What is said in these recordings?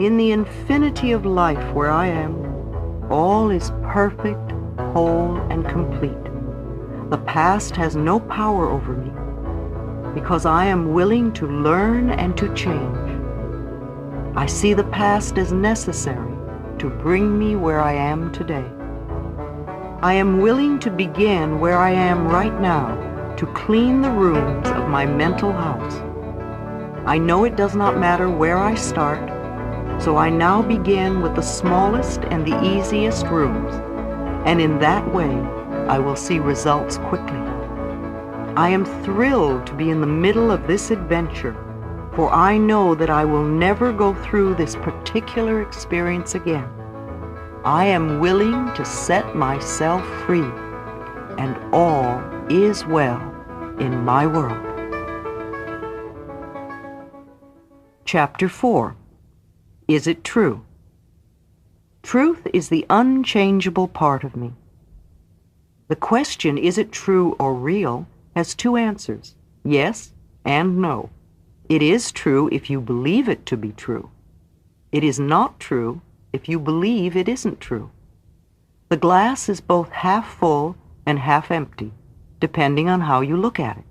In the infinity of life where I am, all is perfect, whole, and complete. The past has no power over me, because I am willing to learn and to change. I see the past as necessary to bring me where I am today. I am willing to begin where I am right now to clean the rooms of my mental house. I know it does not matter where I start, so I now begin with the smallest and the easiest rooms, and in that way I will see results quickly. I am thrilled to be in the middle of this adventure, for I know that I will never go through this particular experience again. I am willing to set myself free, and all is well in my world. Chapter 4. Is it true? Truth is the unchangeable part of me. The question, is it true or real, has two answers, yes and no. It is true if you believe it to be true. It is not true if you believe it isn't true. The glass is both half full and half empty, depending on how you look at it.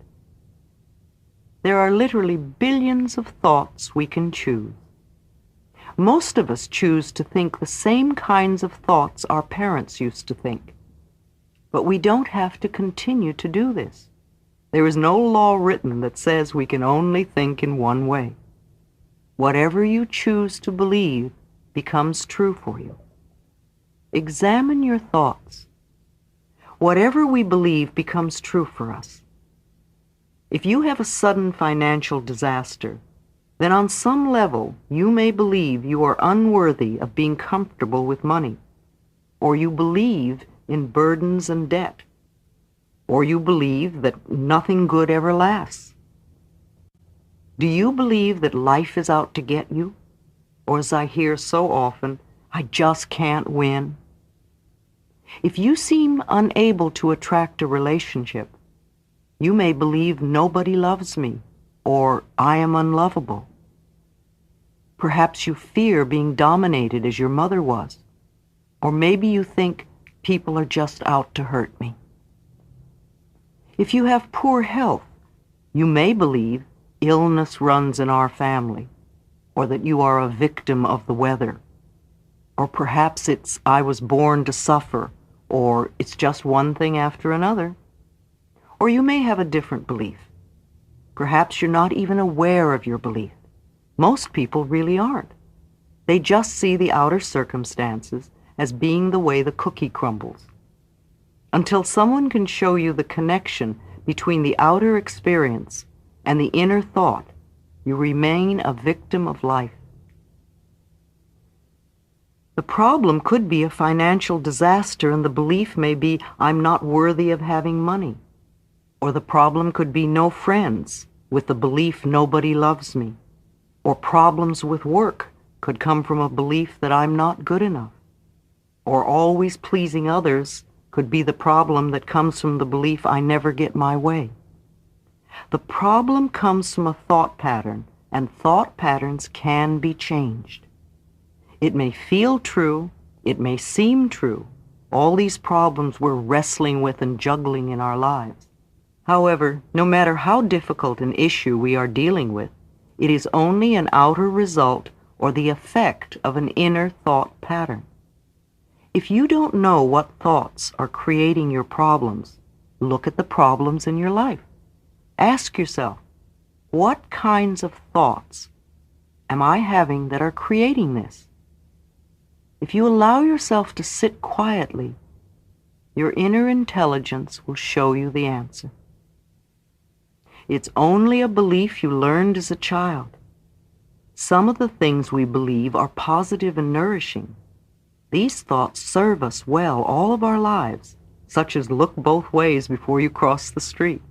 There are literally billions of thoughts we can choose. Most of us choose to think the same kinds of thoughts our parents used to think. But we don't have to continue to do this. There is no law written that says we can only think in one way. Whatever you choose to believe becomes true for you. Examine your thoughts. Whatever we believe becomes true for us. If you have a sudden financial disaster, then on some level you may believe you are unworthy of being comfortable with money, or you believe in burdens and debt, or you believe that nothing good ever lasts. Do you believe that life is out to get you? Or, as I hear so often, I just can't win? If you seem unable to attract a relationship, you may believe nobody loves me, or I am unlovable. Perhaps you fear being dominated as your mother was, or maybe you think people are just out to hurt me. If you have poor health, you may believe illness runs in our family, or that you are a victim of the weather, or perhaps it's I was born to suffer, or it's just one thing after another. Or you may have a different belief. Perhaps you're not even aware of your belief. Most people really aren't. They just see the outer circumstances as being the way the cookie crumbles. Until someone can show you the connection between the outer experience and the inner thought, you remain a victim of life. The problem could be a financial disaster, and the belief may be, I'm not worthy of having money. Or the problem could be no friends, with the belief nobody loves me. Or problems with work could come from a belief that I'm not good enough. Or always pleasing others could be the problem that comes from the belief I never get my way. The problem comes from a thought pattern, and thought patterns can be changed. It may feel true, it may seem true, all these problems we're wrestling with and juggling in our lives. However, no matter how difficult an issue we are dealing with, it is only an outer result or the effect of an inner thought pattern. If you don't know what thoughts are creating your problems, look at the problems in your life. Ask yourself, what kinds of thoughts am I having that are creating this? If you allow yourself to sit quietly, your inner intelligence will show you the answer. It's only a belief you learned as a child. Some of the things we believe are positive and nourishing. These thoughts serve us well all of our lives, such as look both ways before you cross the street.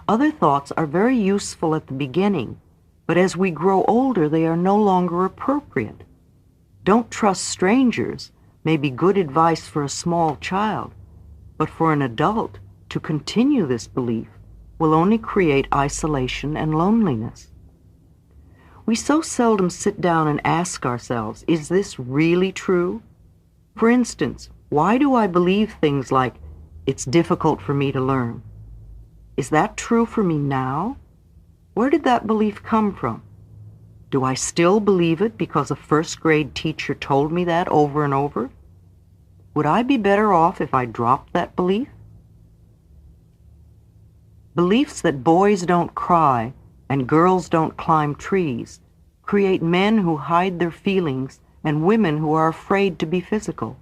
Other thoughts are very useful at the beginning, but as we grow older, they are no longer appropriate. Don't trust strangers may be good advice for a small child, but for an adult to continue this belief will only create isolation and loneliness. We so seldom sit down and ask ourselves, is this really true? For instance, why do I believe things like, it's difficult for me to learn? Is that true for me now? Where did that belief come from? Do I still believe it because a first-grade teacher told me that over and over? Would I be better off if I dropped that belief? Beliefs that boys don't cry and girls don't climb trees create men who hide their feelings and women who are afraid to be physical.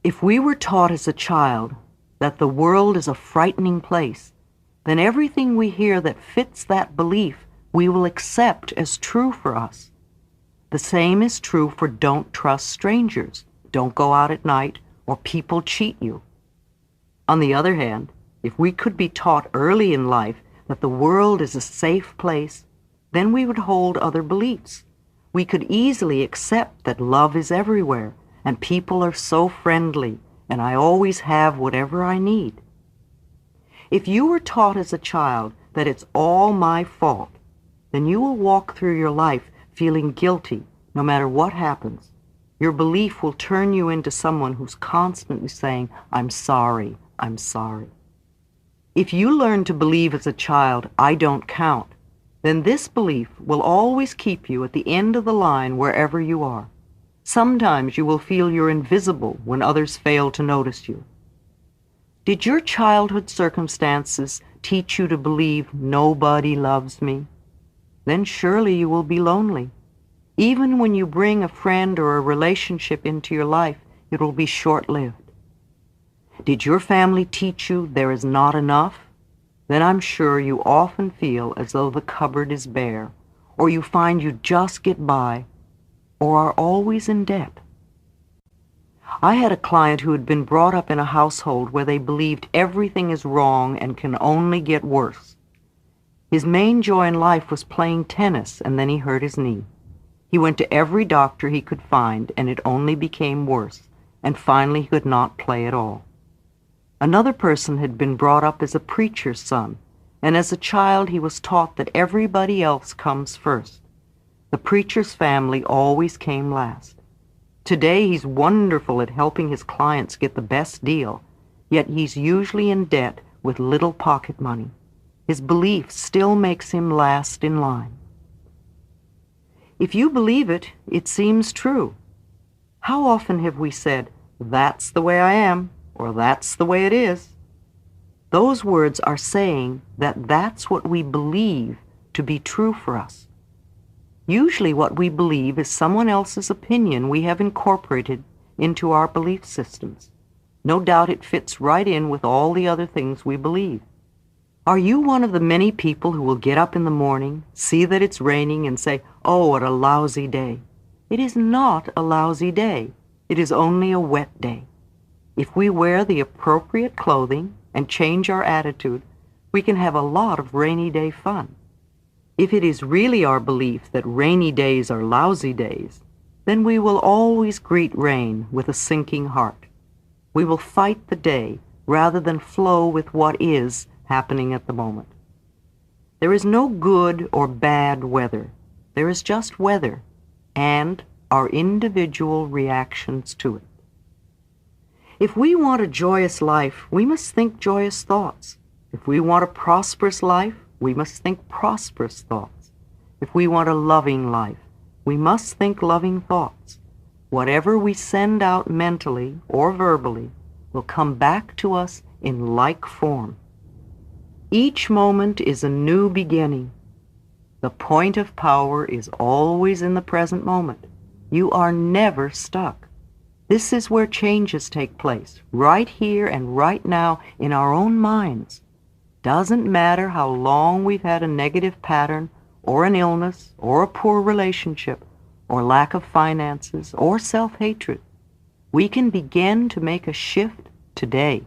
If we were taught as a child that the world is a frightening place, then everything we hear that fits that belief we will accept as true for us. The same is true for don't trust strangers, don't go out at night, or people cheat you. On the other hand, if we could be taught early in life that the world is a safe place, then we would hold other beliefs. We could easily accept that love is everywhere, and people are so friendly, and I always have whatever I need. If you were taught as a child that it's all my fault, then you will walk through your life feeling guilty no matter what happens. Your belief will turn you into someone who's constantly saying, I'm sorry, I'm sorry. If you learn to believe as a child, I don't count, then this belief will always keep you at the end of the line wherever you are. Sometimes you will feel you're invisible when others fail to notice you. Did your childhood circumstances teach you to believe nobody loves me? Then surely you will be lonely. Even when you bring a friend or a relationship into your life, it will be short-lived. Did your family teach you there is not enough? Then I'm sure you often feel as though the cupboard is bare, or you find you just get by, or are always in debt. I had a client who had been brought up in a household where they believed everything is wrong and can only get worse. His main joy in life was playing tennis, and then he hurt his knee. He went to every doctor he could find, and it only became worse, and finally he could not play at all. Another person had been brought up as a preacher's son, and as a child he was taught that everybody else comes first. The preacher's family always came last. Today he's wonderful at helping his clients get the best deal, yet he's usually in debt with little pocket money. His belief still makes him last in line. If you believe it, it seems true. How often have we said, that's the way I am, or that's the way it is? Those words are saying that that's what we believe to be true for us. Usually what we believe is someone else's opinion we have incorporated into our belief systems. No doubt it fits right in with all the other things we believe. Are you one of the many people who will get up in the morning, see that it's raining, and say, oh, what a lousy day? It is not a lousy day. It is only a wet day. If we wear the appropriate clothing and change our attitude, we can have a lot of rainy day fun. If it is really our belief that rainy days are lousy days, then we will always greet rain with a sinking heart. We will fight the day rather than flow with what is happening at the moment. There is no good or bad weather. There is just weather and our individual reactions to it. If we want a joyous life, we must think joyous thoughts. If we want a prosperous life, we must think prosperous thoughts. If we want a loving life, we must think loving thoughts. Whatever we send out mentally or verbally will come back to us in like form. Each moment is a new beginning. The point of power is always in the present moment. You are never stuck. This is where changes take place, right here and right now in our own minds. Doesn't matter how long we've had a negative pattern, or an illness, or a poor relationship, or lack of finances, or self-hatred. We can begin to make a shift today.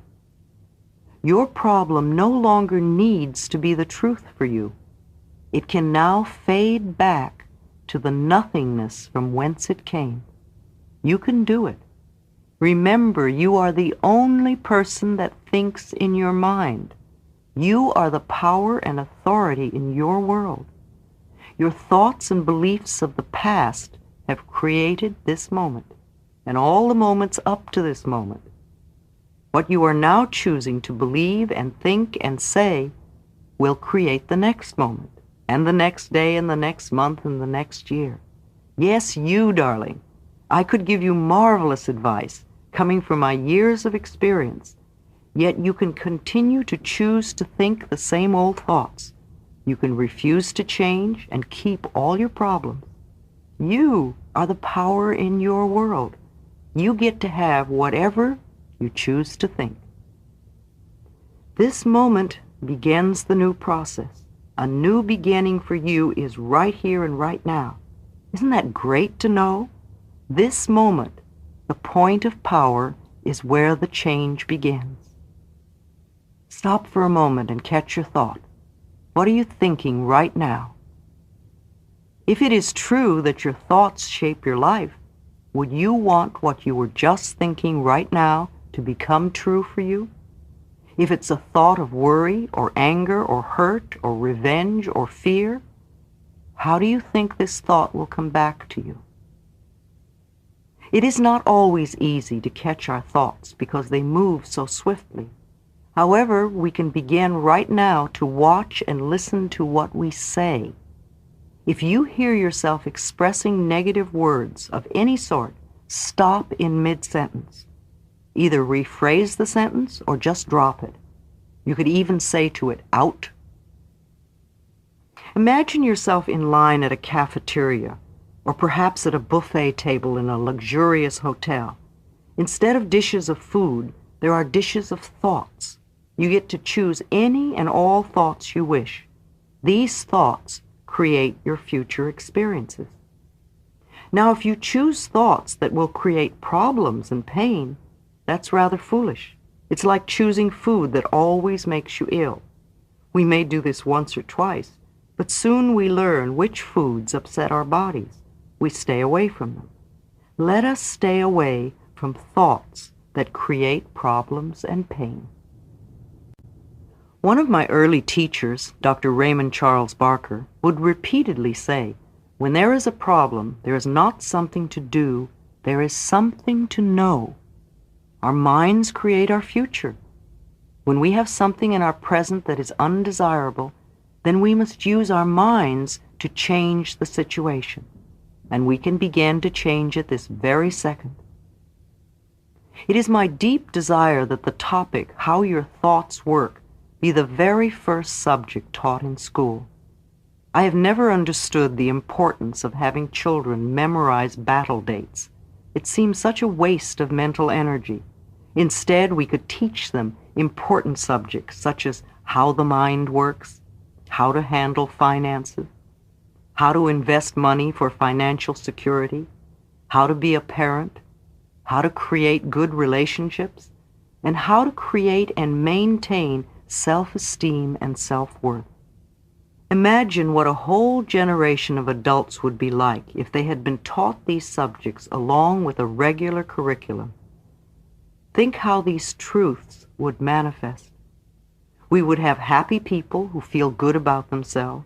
Your problem no longer needs to be the truth for you. It can now fade back to the nothingness from whence it came. You can do it. Remember, you are the only person that thinks in your mind. You are the power and authority in your world. Your thoughts and beliefs of the past have created this moment, and all the moments up to this moment. What you are now choosing to believe and think and say will create the next moment, and the next day, and the next month, and the next year. Yes, you, darling. I could give you marvelous advice coming from my years of experience, yet you can continue to choose to think the same old thoughts. You can refuse to change and keep all your problems. You are the power in your world. You get to have whatever you choose to think. This moment begins the new process. A new beginning for you is right here and right now. Isn't that great to know? This moment, the point of power, is where the change begins. Stop for a moment and catch your thought. What are you thinking right now? If it is true that your thoughts shape your life, would you want what you were just thinking right now to become true for you? If it's a thought of worry or anger or hurt or revenge or fear, how do you think this thought will come back to you? It is not always easy to catch our thoughts because they move so swiftly. However, we can begin right now to watch and listen to what we say. If you hear yourself expressing negative words of any sort, stop in mid-sentence. Either rephrase the sentence or just drop it. You could even say to it, out. Imagine yourself in line at a cafeteria, or perhaps at a buffet table in a luxurious hotel. Instead of dishes of food, there are dishes of thoughts. You get to choose any and all thoughts you wish. These thoughts create your future experiences. Now, if you choose thoughts that will create problems and pain, that's rather foolish. It's like choosing food that always makes you ill. We may do this once or twice, but soon we learn which foods upset our bodies. We stay away from them. Let us stay away from thoughts that create problems and pain. One of my early teachers, Dr. Raymond Charles Barker, would repeatedly say, when there is a problem, there is not something to do, there is something to know. Our minds create our future. When we have something in our present that is undesirable, then we must use our minds to change the situation. And we can begin to change it this very second. It is my deep desire that the topic, how your thoughts work, be the very first subject taught in school. I have never understood the importance of having children memorize battle dates. It seems such a waste of mental energy. Instead, we could teach them important subjects such as how the mind works, how to handle finances, how to invest money for financial security, how to be a parent, how to create good relationships, and how to create and maintain self-esteem and self-worth. Imagine what a whole generation of adults would be like if they had been taught these subjects along with a regular curriculum. Think how these truths would manifest. We would have happy people who feel good about themselves.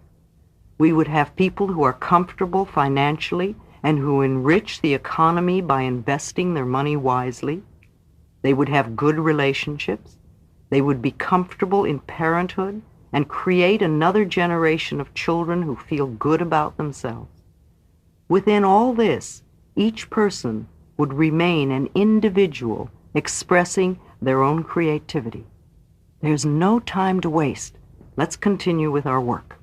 We would have people who are comfortable financially and who enrich the economy by investing their money wisely. They would have good relationships. They would be comfortable in parenthood and create another generation of children who feel good about themselves. Within all this, each person would remain an individual expressing their own creativity. There's no time to waste. Let's continue with our work.